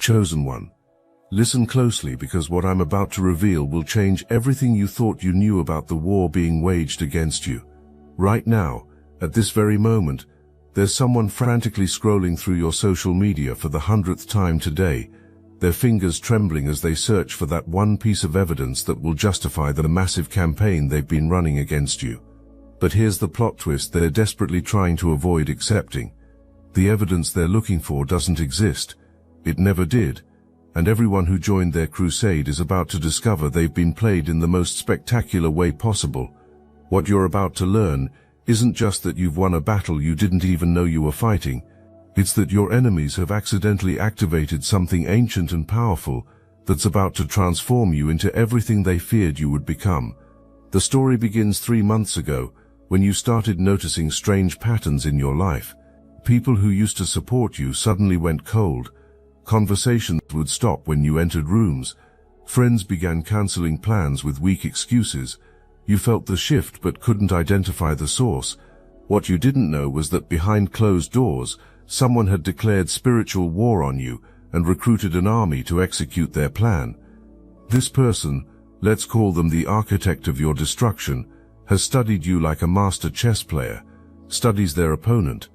Chosen one. Listen closely, because what I'm about to reveal will change everything you thought you knew about the war being waged against you. Right now, at this very moment, there's someone frantically scrolling through your social media for the 100th time today, their fingers trembling as they search for that one piece of evidence that will justify the massive campaign they've been running against you. But here's the plot twist they're desperately trying to avoid accepting. The evidence they're looking for doesn't exist. It never did. And everyone who joined their crusade is about to discover they've been played in the most spectacular way possible. What you're about to learn isn't just that you've won a battle you didn't even know you were fighting. It's that your enemies have accidentally activated something ancient and powerful that's about to transform you into everything they feared you would become. The story begins 3 months ago, when you started noticing strange patterns in your life. People who used to support you suddenly went cold. Conversations would stop when you entered rooms. Friends began canceling plans with weak excuses. You felt the shift but couldn't identify the source. What you didn't know was that behind closed doors, someone had declared spiritual war on you and recruited an army to execute their plan. This person, let's call them the architect of your destruction, has studied you like a master chess player studies their opponent.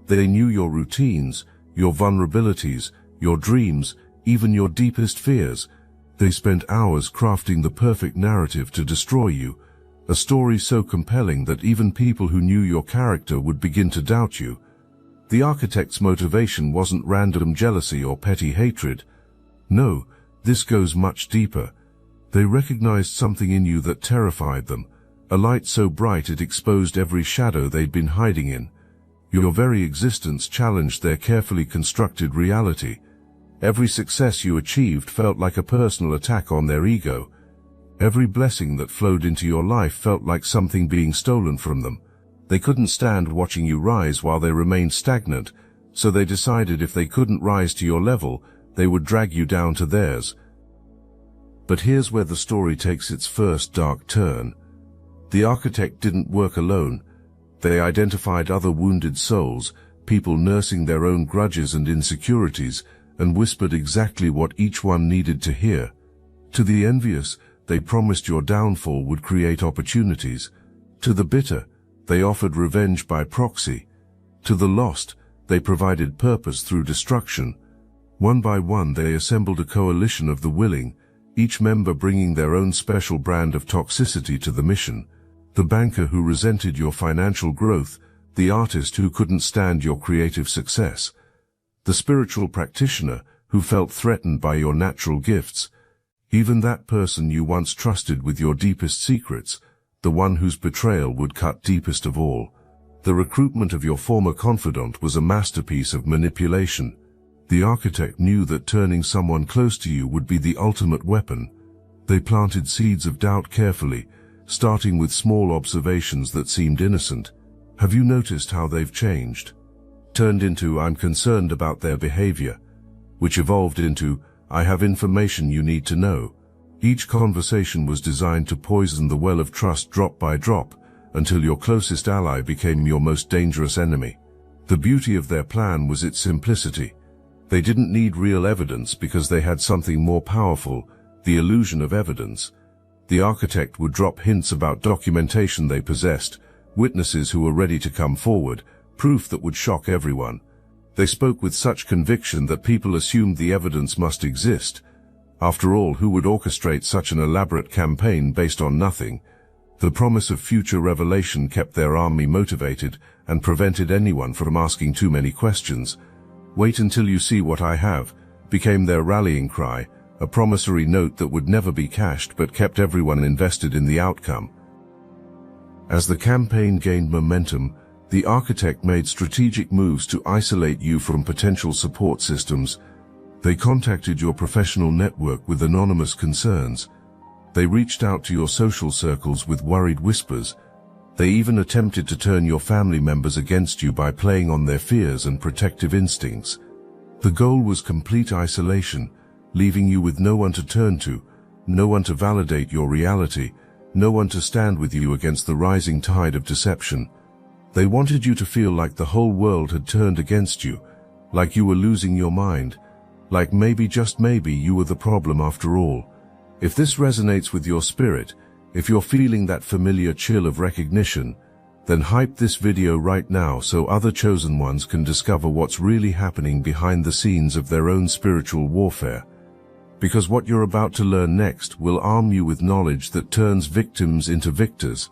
They knew your routines, your vulnerabilities, your dreams, even your deepest fears. They spent hours crafting the perfect narrative to destroy you, a story so compelling that even people who knew your character would begin to doubt you. The architect's motivation wasn't random jealousy or petty hatred. No, this goes much deeper. They recognized something in you that terrified them, a light so bright it exposed every shadow they'd been hiding in. Your very existence challenged their carefully constructed reality. Every success you achieved felt like a personal attack on their ego. Every blessing that flowed into your life felt like something being stolen from them. They couldn't stand watching you rise while they remained stagnant, so they decided if they couldn't rise to your level, they would drag you down to theirs. But here's where the story takes its first dark turn. The architect didn't work alone. They identified other wounded souls, people nursing their own grudges and insecurities, and whispered exactly what each one needed to hear. To the envious, they promised your downfall would create opportunities. To the bitter, they offered revenge by proxy. To the lost, they provided purpose through destruction. One by one they assembled a coalition of the willing, each member bringing their own special brand of toxicity to the mission. The banker who resented your financial growth, the artist who couldn't stand your creative success, the spiritual practitioner who felt threatened by your natural gifts, even that person you once trusted with your deepest secrets, the one whose betrayal would cut deepest of all. The recruitment of your former confidant was a masterpiece of manipulation. The architect knew that turning someone close to you would be the ultimate weapon. They planted seeds of doubt carefully, starting with small observations that seemed innocent. Have you noticed how they've changed? Turned into, I'm concerned about their behavior, which evolved into, I have information you need to know. Each conversation was designed to poison the well of trust drop by drop, until your closest ally became your most dangerous enemy. The beauty of their plan was its simplicity. They didn't need real evidence because they had something more powerful, the illusion of evidence. The architect would drop hints about documentation they possessed, witnesses who were ready to come forward, proof that would shock everyone. They spoke with such conviction that people assumed the evidence must exist. After all, who would orchestrate such an elaborate campaign based on nothing? The promise of future revelation kept their army motivated and prevented anyone from asking too many questions. Wait until you see what I have became their rallying cry, a promissory note that would never be cashed but kept everyone invested in the outcome. As the campaign gained momentum, the architect made strategic moves to isolate you from potential support systems. They contacted your professional network with anonymous concerns. They reached out to your social circles with worried whispers. They even attempted to turn your family members against you by playing on their fears and protective instincts. The goal was complete isolation, leaving you with no one to turn to, no one to validate your reality, no one to stand with you against the rising tide of deception. They wanted you to feel like the whole world had turned against you, like you were losing your mind, Like maybe, just maybe, you were the problem after all. If this resonates with your spirit, if you're feeling that familiar chill of recognition, then hype this video right now so other chosen ones can discover what's really happening behind the scenes of their own spiritual warfare. Because what you're about to learn next will arm you with knowledge that turns victims into victors.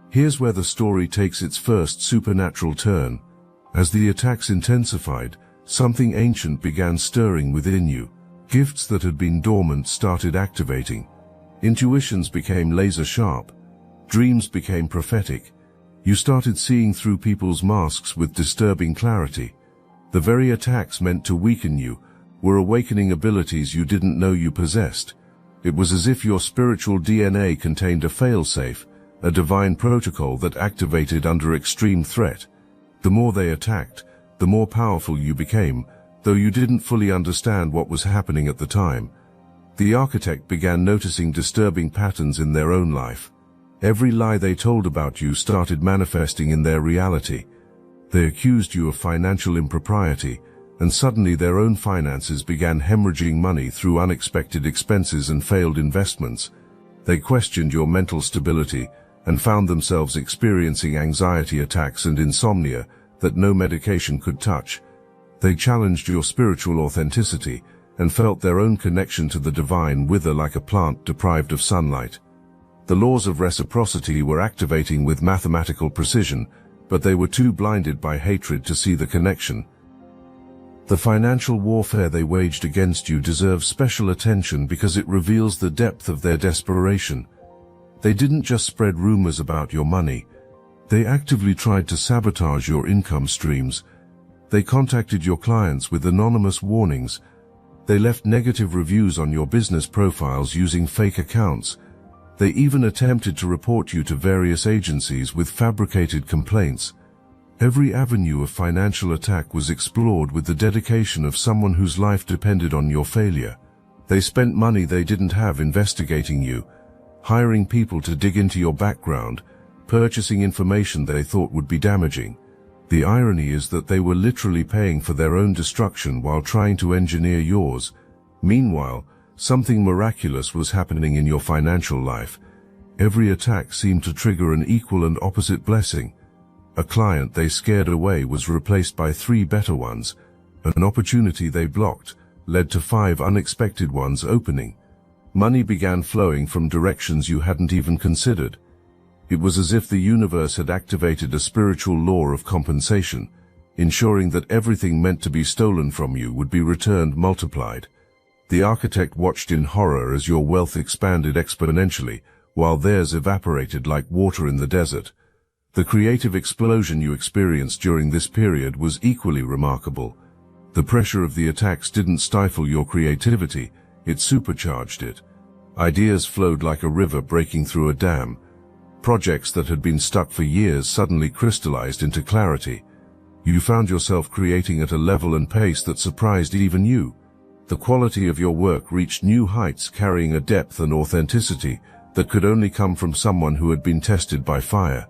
Here's where the story takes its first supernatural turn. As the attacks intensified, something ancient began stirring within you. Gifts that had been dormant started activating. Intuitions became laser-sharp. Dreams became prophetic. You started seeing through people's masks with disturbing clarity. The very attacks meant to weaken you were awakening abilities you didn't know you possessed. It was as if your spiritual DNA contained a failsafe, a divine protocol that activated under extreme threat. The more they attacked, the more powerful you became, though you didn't fully understand what was happening at the time. The architect began noticing disturbing patterns in their own life. Every lie they told about you started manifesting in their reality. They accused you of financial impropriety, and suddenly their own finances began hemorrhaging money through unexpected expenses and failed investments. They questioned your mental stability and found themselves experiencing anxiety attacks and insomnia that no medication could touch. They challenged your spiritual authenticity and felt their own connection to the divine wither like a plant deprived of sunlight. The laws of reciprocity were activating with mathematical precision, but they were too blinded by hatred to see the connection. The financial warfare they waged against you deserves special attention because it reveals the depth of their desperation. They didn't just spread rumors about your money. They actively tried to sabotage your income streams. They contacted your clients with anonymous warnings. They left negative reviews on your business profiles using fake accounts. They even attempted to report you to various agencies with fabricated complaints. Every avenue of financial attack was explored with the dedication of someone whose life depended on your failure. They spent money they didn't have investigating you, hiring people to dig into your background, purchasing information they thought would be damaging. The irony is that they were literally paying for their own destruction while trying to engineer yours. Meanwhile, something miraculous was happening in your financial life. Every attack seemed to trigger an equal and opposite blessing. A client they scared away was replaced by 3 better ones. An opportunity they blocked led to 5 unexpected ones opening. Money began flowing from directions you hadn't even considered. It was as if the universe had activated a spiritual law of compensation, ensuring that everything meant to be stolen from you would be returned multiplied. The architect watched in horror as your wealth expanded exponentially, while theirs evaporated like water in the desert. The creative explosion you experienced during this period was equally remarkable. The pressure of the attacks didn't stifle your creativity, it supercharged it. Ideas flowed like a river breaking through a dam. Projects that had been stuck for years suddenly crystallized into clarity. You found yourself creating at a level and pace that surprised even you. The quality of your work reached new heights, carrying a depth and authenticity that could only come from someone who had been tested by fire.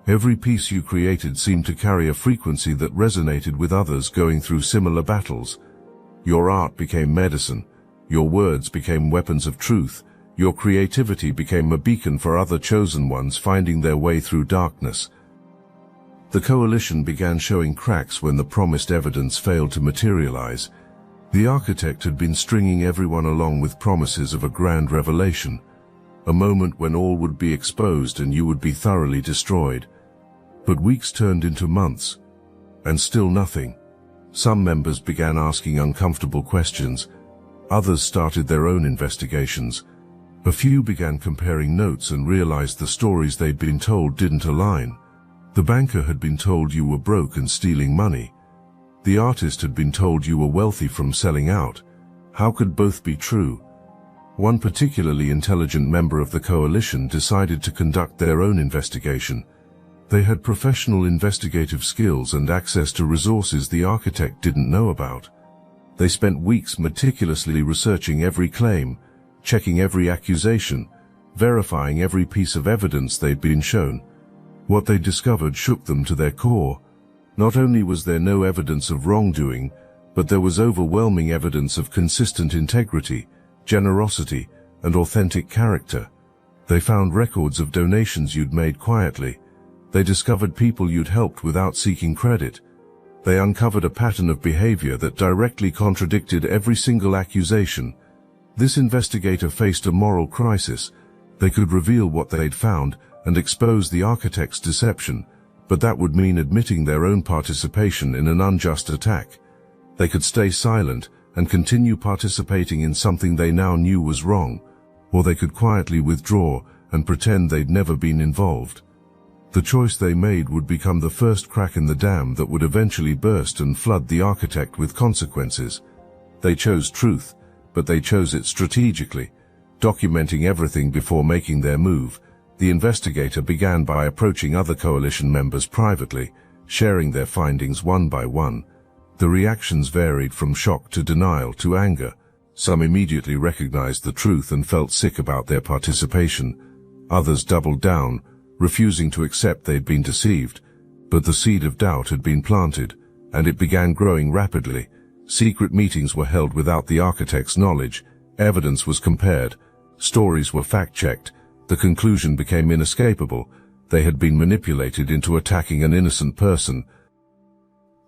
Every piece you created seemed to carry a frequency that resonated with others going through similar battles. Your art became medicine. Your words became weapons of truth. Your creativity became a beacon for other chosen ones finding their way through darkness. The coalition began showing cracks when the promised evidence failed to materialize. The architect had been stringing everyone along with promises of a grand revelation, a moment when all would be exposed and you would be thoroughly destroyed. But weeks turned into months, and still nothing. Some members began asking uncomfortable questions. Others started their own investigations. A few began comparing notes and realized the stories they'd been told didn't align. The banker had been told you were broke and stealing money. The artist had been told you were wealthy from selling out. How could both be true? One particularly intelligent member of the coalition decided to conduct their own investigation. They had professional investigative skills and access to resources the architect didn't know about. They spent weeks meticulously researching every claim, checking every accusation, verifying every piece of evidence they'd been shown. What they discovered shook them to their core. Not only was there no evidence of wrongdoing, but there was overwhelming evidence of consistent integrity, generosity, and authentic character. They found records of donations you'd made quietly. They discovered people you'd helped without seeking credit. They uncovered a pattern of behavior that directly contradicted every single accusation. This investigator faced a moral crisis. They could reveal what they'd found and expose the architect's deception, but that would mean admitting their own participation in an unjust attack. They could stay silent and continue participating in something they now knew was wrong, or they could quietly withdraw and pretend they'd never been involved. The choice they made would become the first crack in the dam that would eventually burst and flood the architect with consequences. They chose truth, but they chose it strategically. Documenting everything before making their move, the investigator began by approaching other coalition members privately, sharing their findings one by one. The reactions varied from shock to denial to anger. Some immediately recognized the truth and felt sick about their participation. Others doubled down, refusing to accept they'd been deceived. But the seed of doubt had been planted, and it began growing rapidly. Secret meetings were held without the architect's knowledge. Evidence was compared. Stories were fact-checked. The conclusion became inescapable. They had been manipulated into attacking an innocent person.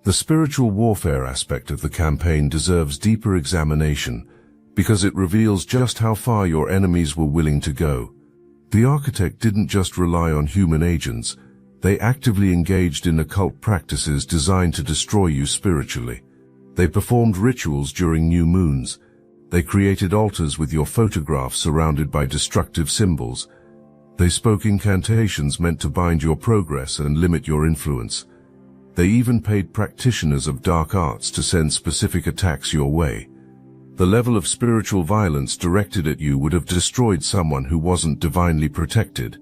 The spiritual warfare aspect of the campaign deserves deeper examination, because it reveals just how far your enemies were willing to go. The architect didn't just rely on human agents. They actively engaged in occult practices designed to destroy you spiritually. They performed rituals during new moons. They created altars with your photograph surrounded by destructive symbols. They spoke incantations meant to bind your progress and limit your influence. They even paid practitioners of dark arts to send specific attacks your way. The level of spiritual violence directed at you would have destroyed someone who wasn't divinely protected.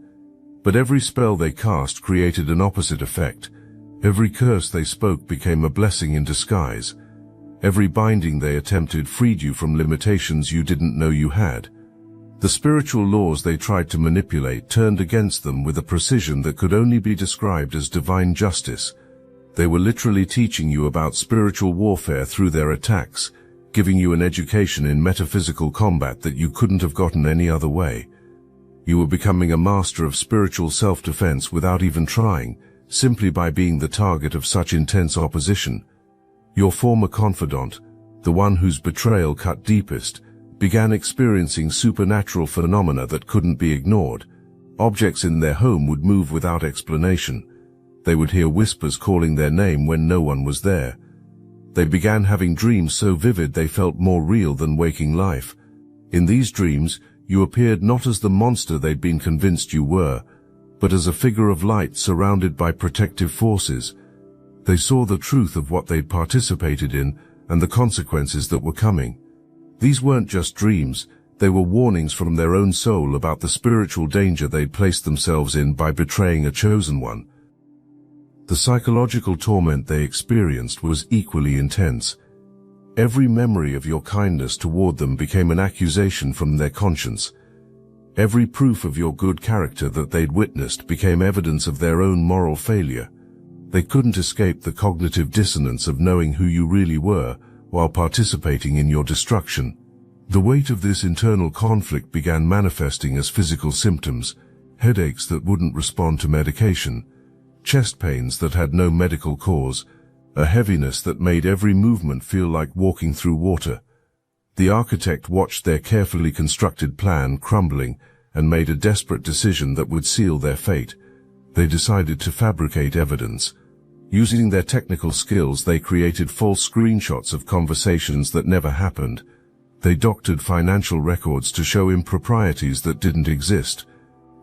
But every spell they cast created an opposite effect. Every curse they spoke became a blessing in disguise. Every binding they attempted freed you from limitations you didn't know you had. The spiritual laws they tried to manipulate turned against them with a precision that could only be described as divine justice. They were literally teaching you about spiritual warfare through their attacks, giving you an education in metaphysical combat that you couldn't have gotten any other way. You were becoming a master of spiritual self-defense without even trying, simply by being the target of such intense opposition. Your former confidant, the one whose betrayal cut deepest, began experiencing supernatural phenomena that couldn't be ignored. Objects in their home would move without explanation. They would hear whispers calling their name when no one was there. They began having dreams so vivid they felt more real than waking life. In these dreams, you appeared not as the monster they'd been convinced you were, but as a figure of light surrounded by protective forces. They saw the truth of what they'd participated in and the consequences that were coming. These weren't just dreams, they were warnings from their own soul about the spiritual danger they'd placed themselves in by betraying a chosen one. The psychological torment they experienced was equally intense. Every memory of your kindness toward them became an accusation from their conscience. Every proof of your good character that they'd witnessed became evidence of their own moral failure. They couldn't escape the cognitive dissonance of knowing who you really were while participating in your destruction. The weight of this internal conflict began manifesting as physical symptoms: headaches that wouldn't respond to medication, chest pains that had no medical cause, a heaviness that made every movement feel like walking through water. The architect watched their carefully constructed plan crumbling and made a desperate decision that would seal their fate. They decided to fabricate evidence. Using their technical skills, they created false screenshots of conversations that never happened. They doctored financial records to show improprieties that didn't exist.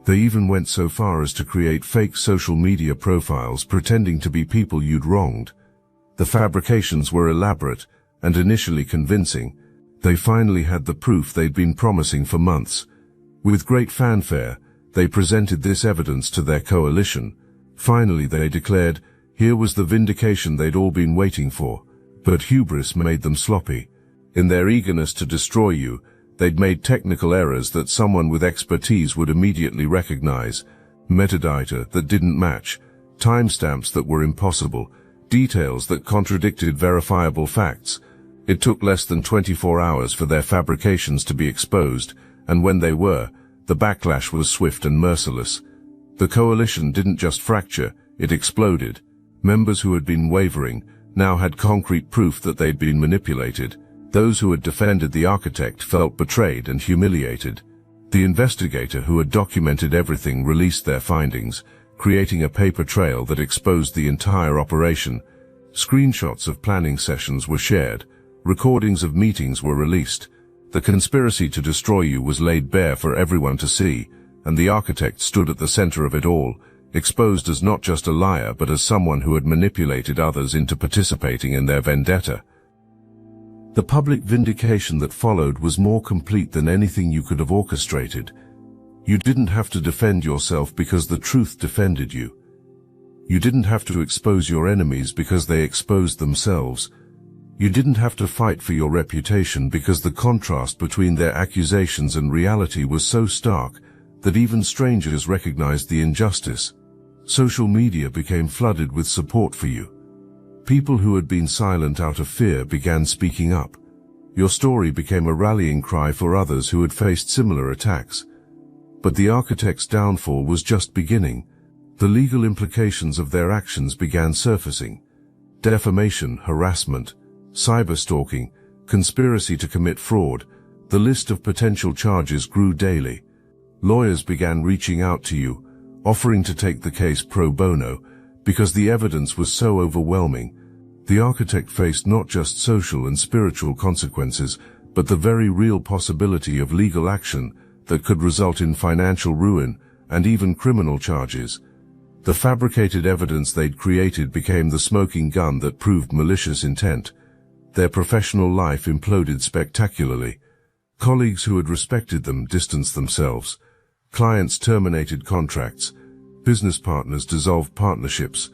They even went so far as to create fake social media profiles pretending to be people you'd wronged. The fabrications were elaborate and initially convincing. They finally had the proof they'd been promising for months. With great fanfare, they presented this evidence to their coalition. Finally, they declared, here was the vindication they'd all been waiting for. But hubris made them sloppy. In their eagerness to destroy you, they'd made technical errors that someone with expertise would immediately recognize. Metadata that didn't match, timestamps that were impossible, details that contradicted verifiable facts, It took less than 24 hours for their fabrications to be exposed, and when they were, the backlash was swift and merciless. The coalition didn't just fracture, it exploded. Members who had been wavering now had concrete proof that they'd been manipulated. Those who had defended the architect felt betrayed and humiliated. The investigator who had documented everything released their findings, creating a paper trail that exposed the entire operation. Screenshots of planning sessions were shared. Recordings of meetings were released. The conspiracy to destroy you was laid bare for everyone to see, and the architect stood at the center of it all, exposed as not just a liar but as someone who had manipulated others into participating in their vendetta. The public vindication that followed was more complete than anything you could have orchestrated. You didn't have to defend yourself because the truth defended you. You didn't have to expose your enemies because they exposed themselves. You didn't have to fight for your reputation because the contrast between their accusations and reality was so stark that even strangers recognized the injustice. Social media became flooded with support for you. People who had been silent out of fear began speaking up. Your story became a rallying cry for others who had faced similar attacks. But the architect's downfall was just beginning. The legal implications of their actions began surfacing. Defamation, harassment, cyberstalking, conspiracy to commit fraud. The list of potential charges grew daily. Lawyers began reaching out to you, offering to take the case pro bono, because the evidence was so overwhelming. The architect faced not just social and spiritual consequences, but the very real possibility of legal action that could result in financial ruin and even criminal charges. The fabricated evidence they'd created became the smoking gun that proved malicious intent. Their professional life imploded spectacularly. Colleagues who had respected them distanced themselves. Clients terminated contracts. Business partners dissolved partnerships.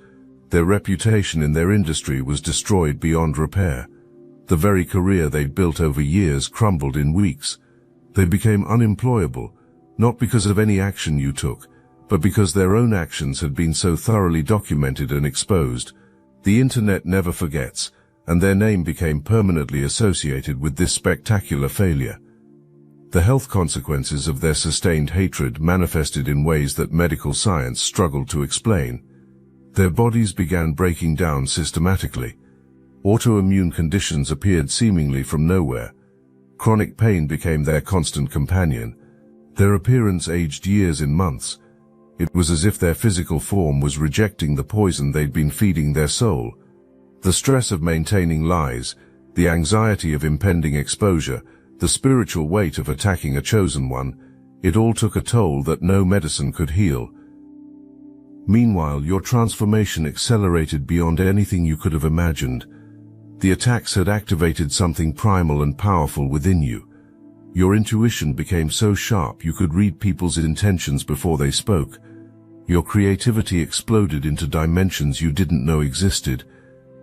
Their reputation in their industry was destroyed beyond repair. The very career they'd built over years crumbled in weeks. They became unemployable, not because of any action you took, but because their own actions had been so thoroughly documented and exposed. The internet never forgets, and their name became permanently associated with this spectacular failure. The health consequences of their sustained hatred manifested in ways that medical science struggled to explain. Their bodies began breaking down systematically. Autoimmune conditions appeared seemingly from nowhere. Chronic pain became their constant companion. Their appearance aged years in months. It was as if their physical form was rejecting the poison they'd been feeding their soul. The stress of maintaining lies, the anxiety of impending exposure, the spiritual weight of attacking a chosen one, it all took a toll that no medicine could heal. Meanwhile, your transformation accelerated beyond anything you could have imagined. The attacks had activated something primal and powerful within you. Your intuition became so sharp you could read people's intentions before they spoke. Your creativity exploded into dimensions you didn't know existed.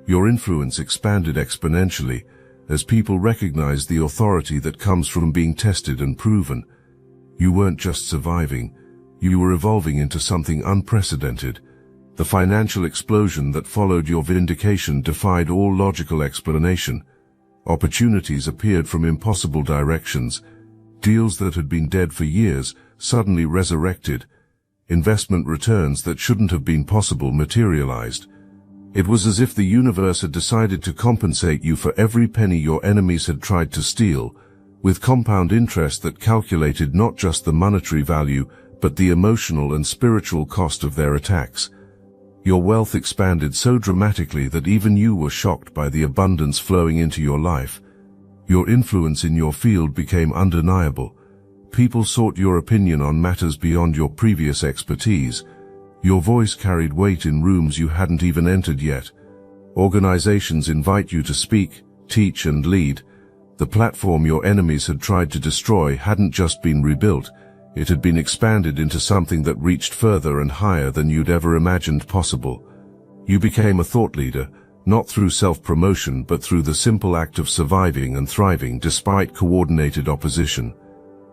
Your influence expanded exponentially as people recognized the authority that comes from being tested and proven. You weren't just surviving, you were evolving into something unprecedented. The financial explosion that followed your vindication defied all logical explanation. Opportunities appeared from impossible directions. Deals that had been dead for years suddenly resurrected. Investment returns that shouldn't have been possible materialized. It was as if the universe had decided to compensate you for every penny your enemies had tried to steal, with compound interest that calculated not just the monetary value, but the emotional and spiritual cost of their attacks. Your wealth expanded so dramatically that even you were shocked by the abundance flowing into your life. Your influence in your field became undeniable. People sought your opinion on matters beyond your previous expertise. Your voice carried weight in rooms you hadn't even entered yet. Organizations invite you to speak, teach, and lead. The platform your enemies had tried to destroy hadn't just been rebuilt, it had been expanded into something that reached further and higher than you'd ever imagined possible. You became a thought leader, not through self-promotion but through the simple act of surviving and thriving despite coordinated opposition.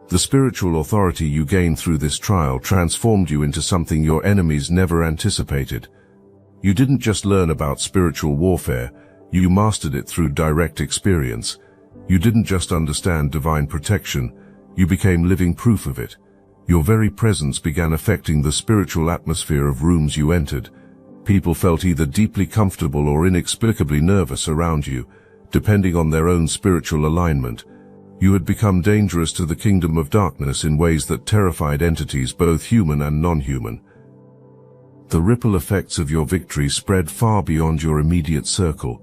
The spiritual authority you gained through this trial transformed you into something your enemies never anticipated. You didn't just learn about spiritual warfare, You mastered it through direct experience. You didn't just understand divine protection, you became living proof of it. Your very presence began affecting the spiritual atmosphere of rooms you entered. People felt either deeply comfortable or inexplicably nervous around you, depending on their own spiritual alignment. You had become dangerous to the kingdom of darkness in ways that terrified entities both human and non-human. The ripple effects of your victory spread far beyond your immediate circle.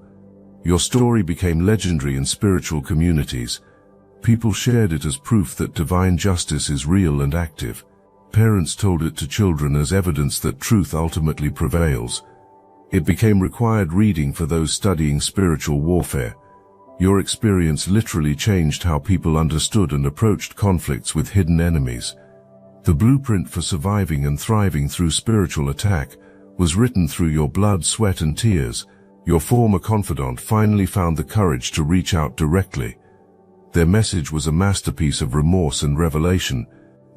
Your story became legendary in spiritual communities. People shared it as proof that divine justice is real and active. Parents told it to children as evidence that truth ultimately prevails. It became required reading for those studying spiritual warfare. Your experience literally changed how people understood and approached conflicts with hidden enemies. The blueprint for surviving and thriving through spiritual attack was written through your blood, sweat, and tears. Your former confidant finally found the courage to reach out directly. Their message was a masterpiece of remorse and revelation.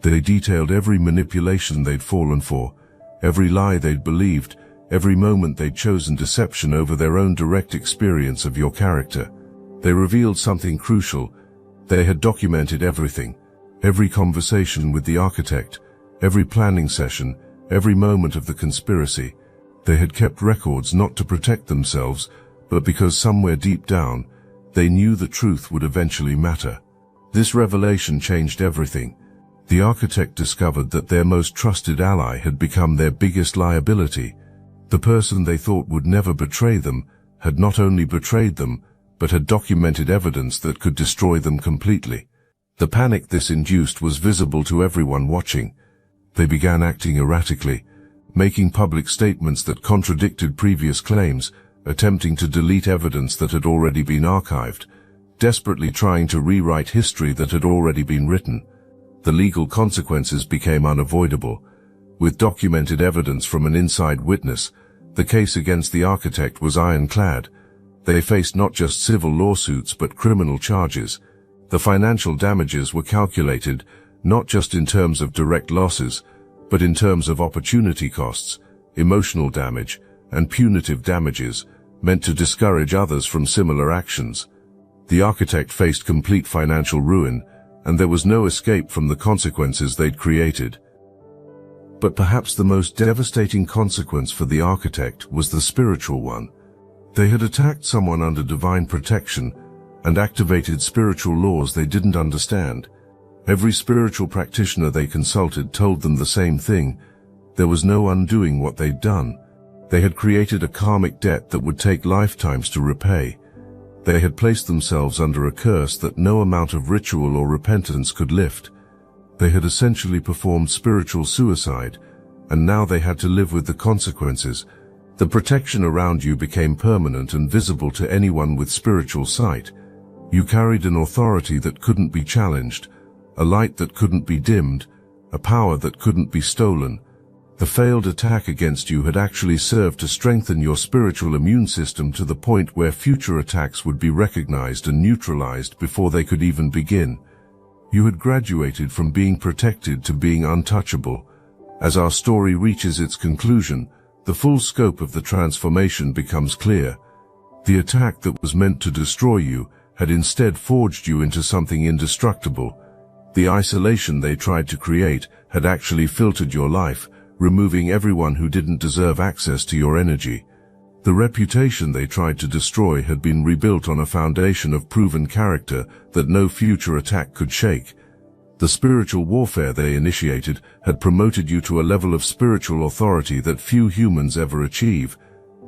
They detailed every manipulation they'd fallen for, every lie they'd believed, every moment they'd chosen deception over their own direct experience of your character. They revealed something crucial. They had documented everything. Every conversation with the architect, every planning session, every moment of the conspiracy. They had kept records not to protect themselves, but because somewhere deep down, they knew the truth would eventually matter. This revelation changed everything. The architect discovered that their most trusted ally had become their biggest liability. The person they thought would never betray them had not only betrayed them, but had documented evidence that could destroy them completely. The panic this induced was visible to everyone watching. They began acting erratically, making public statements that contradicted previous claims, attempting to delete evidence that had already been archived, desperately trying to rewrite history that had already been written. The legal consequences became unavoidable. With documented evidence from an inside witness, the case against the architect was ironclad. They faced not just civil lawsuits but criminal charges. The financial damages were calculated not just in terms of direct losses, but in terms of opportunity costs, emotional damage, and punitive damages, meant to discourage others from similar actions. The architect faced complete financial ruin, and there was no escape from the consequences they'd created. But perhaps the most devastating consequence for the architect was the spiritual one. They had attacked someone under divine protection and activated spiritual laws they didn't understand. Every spiritual practitioner they consulted told them the same thing. There was no undoing what they'd done. They had created a karmic debt that would take lifetimes to repay. They had placed themselves under a curse that no amount of ritual or repentance could lift. They had essentially performed spiritual suicide, and now they had to live with the consequences. The protection around you became permanent and visible to anyone with spiritual sight. You carried an authority that couldn't be challenged, a light that couldn't be dimmed, a power that couldn't be stolen. The failed attack against you had actually served to strengthen your spiritual immune system to the point where future attacks would be recognized and neutralized before they could even begin. You had graduated from being protected to being untouchable. As our story reaches its conclusion, the full scope of the transformation becomes clear. The attack that was meant to destroy you had instead forged you into something indestructible. The isolation they tried to create had actually filtered your life, removing everyone who didn't deserve access to your energy. The reputation they tried to destroy had been rebuilt on a foundation of proven character that no future attack could shake. The spiritual warfare they initiated had promoted you to a level of spiritual authority that few humans ever achieve.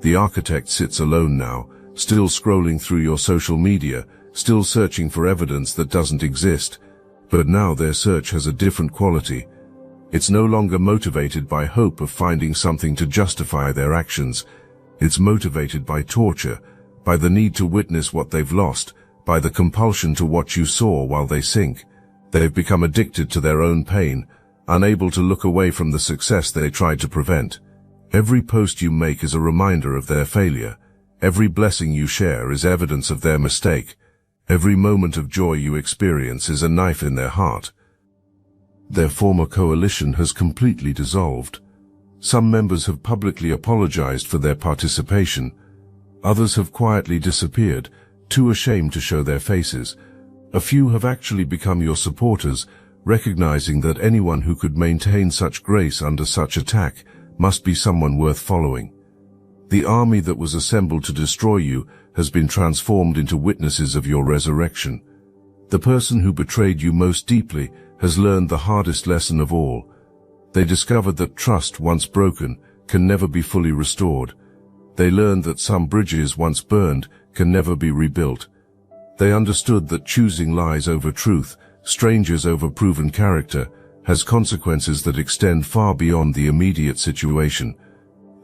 The architect sits alone now, still scrolling through your social media, still searching for evidence that doesn't exist. But now their search has a different quality. It's no longer motivated by hope of finding something to justify their actions. It's motivated by torture, by the need to witness what they've lost, by the compulsion to watch you soar while they sink. They've become addicted to their own pain, unable to look away from the success they tried to prevent. Every post you make is a reminder of their failure. Every blessing you share is evidence of their mistake. Every moment of joy you experience is a knife in their heart. Their former coalition has completely dissolved. Some members have publicly apologized for their participation. Others have quietly disappeared, too ashamed to show their faces. A few have actually become your supporters, recognizing that anyone who could maintain such grace under such attack must be someone worth following. The army that was assembled to destroy you has been transformed into witnesses of your resurrection. The person who betrayed you most deeply has learned the hardest lesson of all. They discovered that trust, once broken, can never be fully restored. They learned that some bridges once burned can never be rebuilt. They understood that choosing lies over truth, strangers over proven character, has consequences that extend far beyond the immediate situation.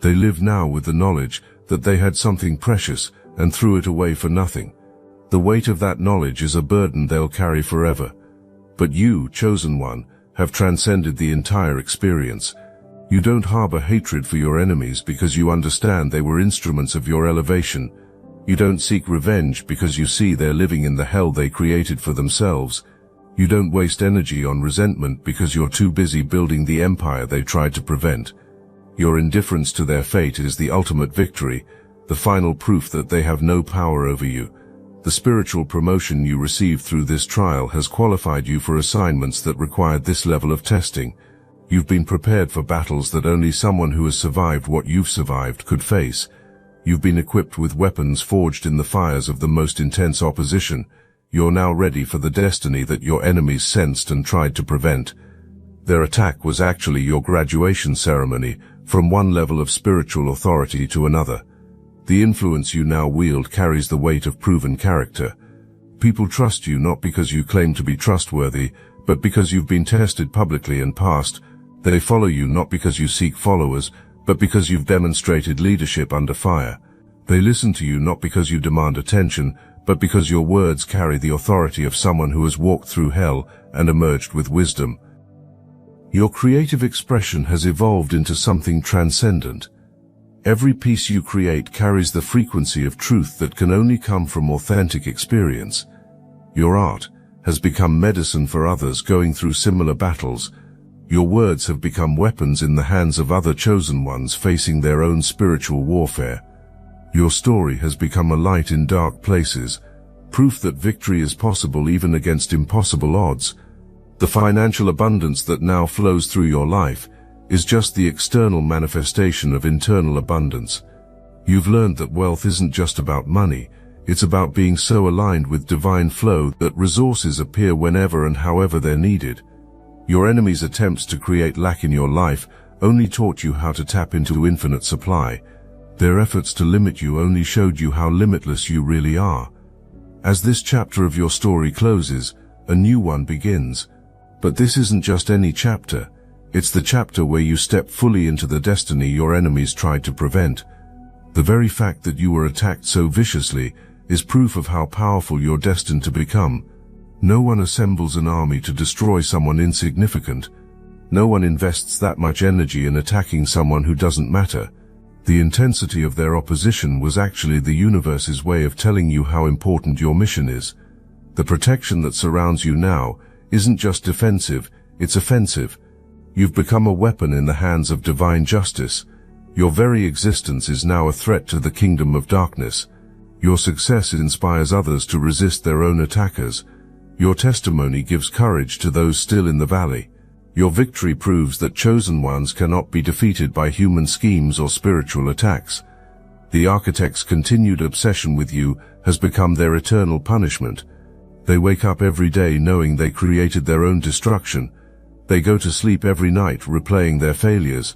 They live now with the knowledge that they had something precious and threw it away for nothing. The weight of that knowledge is a burden they'll carry forever. But you, chosen one, have transcended the entire experience. You don't harbor hatred for your enemies because you understand they were instruments of your elevation. You don't seek revenge because you see they're living in the hell they created for themselves. You don't waste energy on resentment because you're too busy building the empire they tried to prevent. Your indifference to their fate is the ultimate victory, the final proof that they have no power over you. The spiritual promotion you received through this trial has qualified you for assignments that required this level of testing. You've been prepared for battles that only someone who has survived what you've survived could face. You've been equipped with weapons forged in the fires of the most intense opposition. You're now ready for the destiny that your enemies sensed and tried to prevent. Their attack was actually your graduation ceremony, from one level of spiritual authority to another. The influence you now wield carries the weight of proven character. People trust you not because you claim to be trustworthy, but because you've been tested publicly and passed. They follow you not because you seek followers, but because you've demonstrated leadership under fire. They listen to you not because you demand attention, but because your words carry the authority of someone who has walked through hell and emerged with wisdom. Your creative expression has evolved into something transcendent. Every piece you create carries the frequency of truth that can only come from authentic experience. Your art has become medicine for others going through similar battles. Your words have become weapons in the hands of other chosen ones facing their own spiritual warfare. Your story has become a light in dark places, proof that victory is possible even against impossible odds. The financial abundance that now flows through your life is just the external manifestation of internal abundance. You've learned that wealth isn't just about money, it's about being so aligned with divine flow that resources appear whenever and however they're needed. Your enemies' attempts to create lack in your life only taught you how to tap into infinite supply. Their efforts to limit you only showed you how limitless you really are. As this chapter of your story closes, a new one begins. But this isn't just any chapter. It's the chapter where you step fully into the destiny your enemies tried to prevent. The very fact that you were attacked so viciously is proof of how powerful you're destined to become. No one assembles an army to destroy someone insignificant. No one invests that much energy in attacking someone who doesn't matter. The intensity of their opposition was actually the universe's way of telling you how important your mission is. The protection that surrounds you now isn't just defensive, it's offensive. You've become a weapon in the hands of divine justice. Your very existence is now a threat to the kingdom of darkness. Your success inspires others to resist their own attackers. Your testimony gives courage to those still in the valley. Your victory proves that chosen ones cannot be defeated by human schemes or spiritual attacks. The architect's continued obsession with you has become their eternal punishment. They wake up every day knowing they created their own destruction. They go to sleep every night replaying their failures.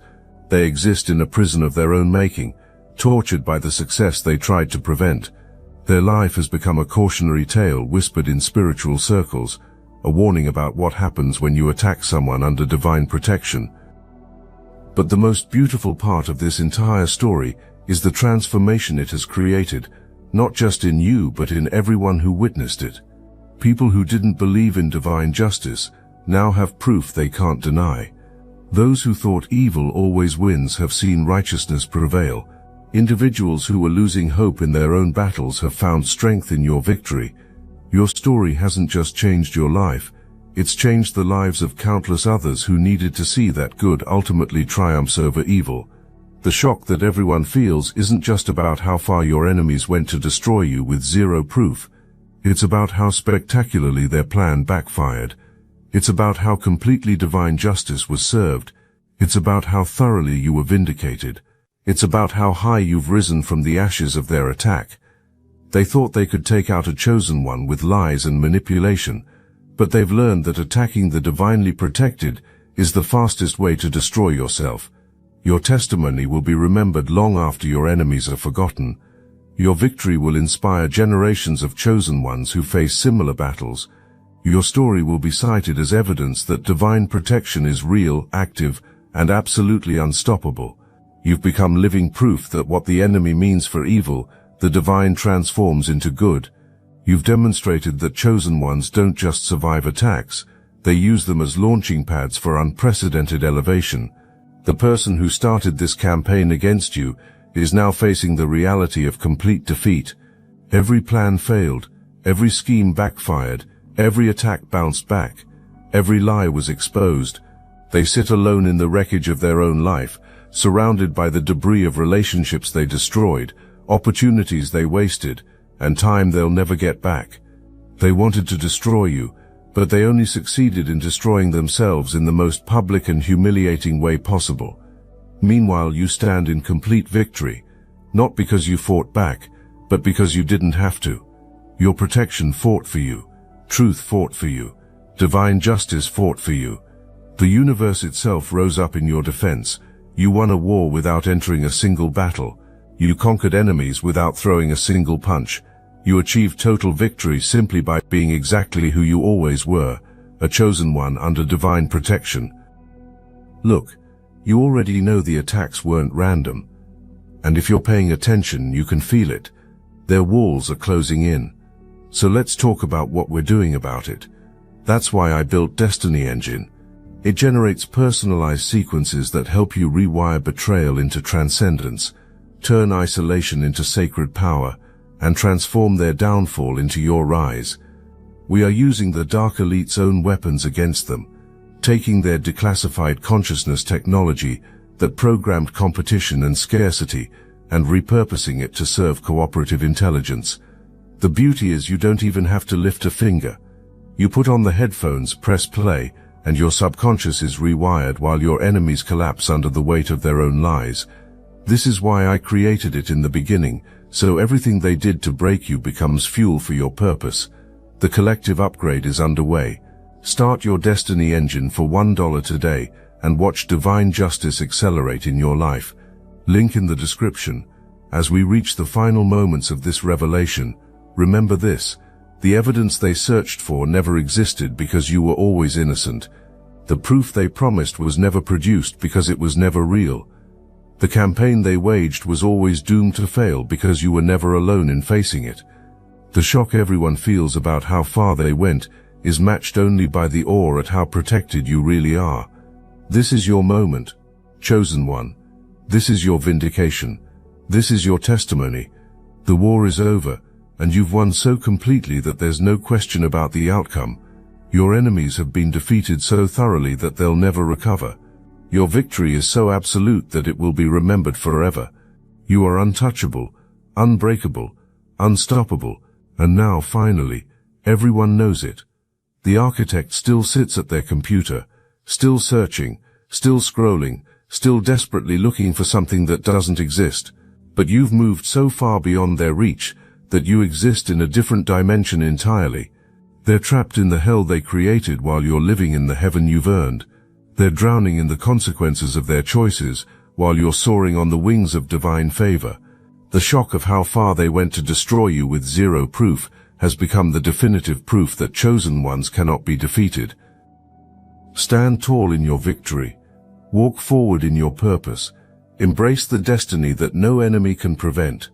They exist in a prison of their own making, tortured by the success they tried to prevent. Their life has become a cautionary tale whispered in spiritual circles, a warning about what happens when you attack someone under divine protection. But the most beautiful part of this entire story is the transformation it has created, not just in you but in everyone who witnessed it. People who didn't believe in divine justice now have proof they can't deny. Those who thought evil always wins have seen righteousness prevail. Individuals who were losing hope in their own battles have found strength in your victory. Your story hasn't just changed your life, it's changed the lives of countless others who needed to see that good ultimately triumphs over evil. The shock that everyone feels isn't just about how far your enemies went to destroy you with zero proof. It's about how spectacularly their plan backfired. It's about how completely divine justice was served. It's about how thoroughly you were vindicated. It's about how high you've risen from the ashes of their attack. They thought they could take out a chosen one with lies and manipulation, but they've learned that attacking the divinely protected is the fastest way to destroy yourself. Your testimony will be remembered long after your enemies are forgotten. Your victory will inspire generations of chosen ones who face similar battles. Your story will be cited as evidence that divine protection is real, active, and absolutely unstoppable. You've become living proof that what the enemy means for evil, the divine transforms into good. You've demonstrated that chosen ones don't just survive attacks, they use them as launching pads for unprecedented elevation. The person who started this campaign against you is now facing the reality of complete defeat. Every plan failed, every scheme backfired, every attack bounced back, every lie was exposed. They sit alone in the wreckage of their own life, surrounded by the debris of relationships they destroyed, opportunities they wasted, and time they'll never get back. They wanted to destroy you, but they only succeeded in destroying themselves in the most public and humiliating way possible. Meanwhile, you stand in complete victory, not because you fought back, but because you didn't have to. Your protection fought for you, truth fought for you, divine justice fought for you. The universe itself rose up in your defense. You won a war without entering a single battle. You conquered enemies without throwing a single punch. You achieved total victory simply by being exactly who you always were, a chosen one under divine protection. Look, you already know the attacks weren't random. And if you're paying attention, you can feel it. Their walls are closing in. So let's talk about what we're doing about it. That's why I built Destiny Engine. It generates personalized sequences that help you rewire betrayal into transcendence, turn isolation into sacred power, and transform their downfall into your rise. We are using the Dark Elite's own weapons against them, taking their declassified consciousness technology that programmed competition and scarcity and repurposing it to serve cooperative intelligence. The beauty is you don't even have to lift a finger. You put on the headphones, press play, and your subconscious is rewired while your enemies collapse under the weight of their own lies. This is why I created it in the beginning, so everything they did to break you becomes fuel for your purpose. The collective upgrade is underway. Start your Destiny Engine for $1 today and watch divine justice accelerate in your life. Link in the description. As we reach the final moments of this revelation, remember this: the evidence they searched for never existed because you were always innocent. The proof they promised was never produced because it was never real. The campaign they waged was always doomed to fail because you were never alone in facing it. The shock everyone feels about how far they went is matched only by the awe at how protected you really are. This is your moment, chosen one. This is your vindication. This is your testimony. The war is over, and you've won so completely that there's no question about the outcome. Your enemies have been defeated so thoroughly that they'll never recover. Your victory is so absolute that it will be remembered forever. You are untouchable, unbreakable, unstoppable, and now, finally, everyone knows it. The architect still sits at their computer, still searching, still scrolling, still desperately looking for something that doesn't exist. But you've moved so far beyond their reach that you exist in a different dimension entirely. They're trapped in the hell they created while you're living in the heaven you've earned. They're drowning in the consequences of their choices while you're soaring on the wings of divine favor. The shock of how far they went to destroy you with zero proof has become the definitive proof that chosen ones cannot be defeated. Stand tall in your victory. Walk forward in your purpose. Embrace the destiny that no enemy can prevent.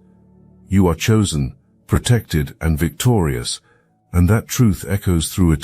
You are chosen, protected, and victorious, and that truth echoes through eternity.